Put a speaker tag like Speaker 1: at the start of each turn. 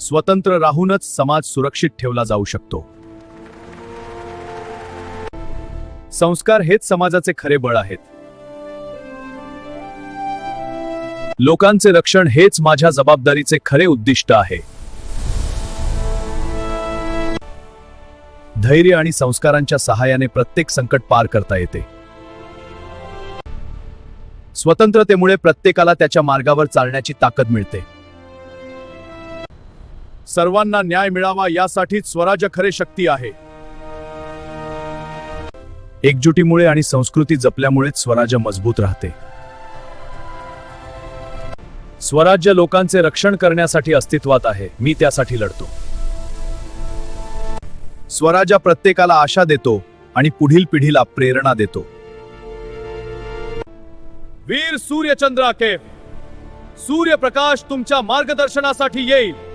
Speaker 1: स्वतंत्र राहूनच समाज सुरक्षित ठेवला जाऊ शकतो. संस्कार हेच समाजाचे खरे बळ आहेत. लोकांचे रक्षण हेच माझ्या जबाबदारीचे खरे उद्दिष्ट आहे. धैर्य आणि संस्कारांच्या सहाय्याने प्रत्येक संकट पार करता येते. स्वतंत्रतेमुळे प्रत्येकाला त्याच्या मार्गावर चालण्याची ताकद मिळते. सर्वांना न्याय मिळावा यासाठीच स्वराज्य खरे शक्ती आहे. एकजुटीमुळे आणि संस्कृती जपल्यामुळेच स्वराज्य मजबूत राहते. स्वराज्य लोकांचे रक्षण करण्यासाठी अस्तित्वात आहे. मी त्यासाठी लढतो. स्वराज्य प्रत्येकाला आशा देतो आणि पुढील पिढीला प्रेरणा देतो. वीर सूर्यचंद्राके, सूर्यप्रकाश तुमच्या मार्गदर्शनासाठी येईल.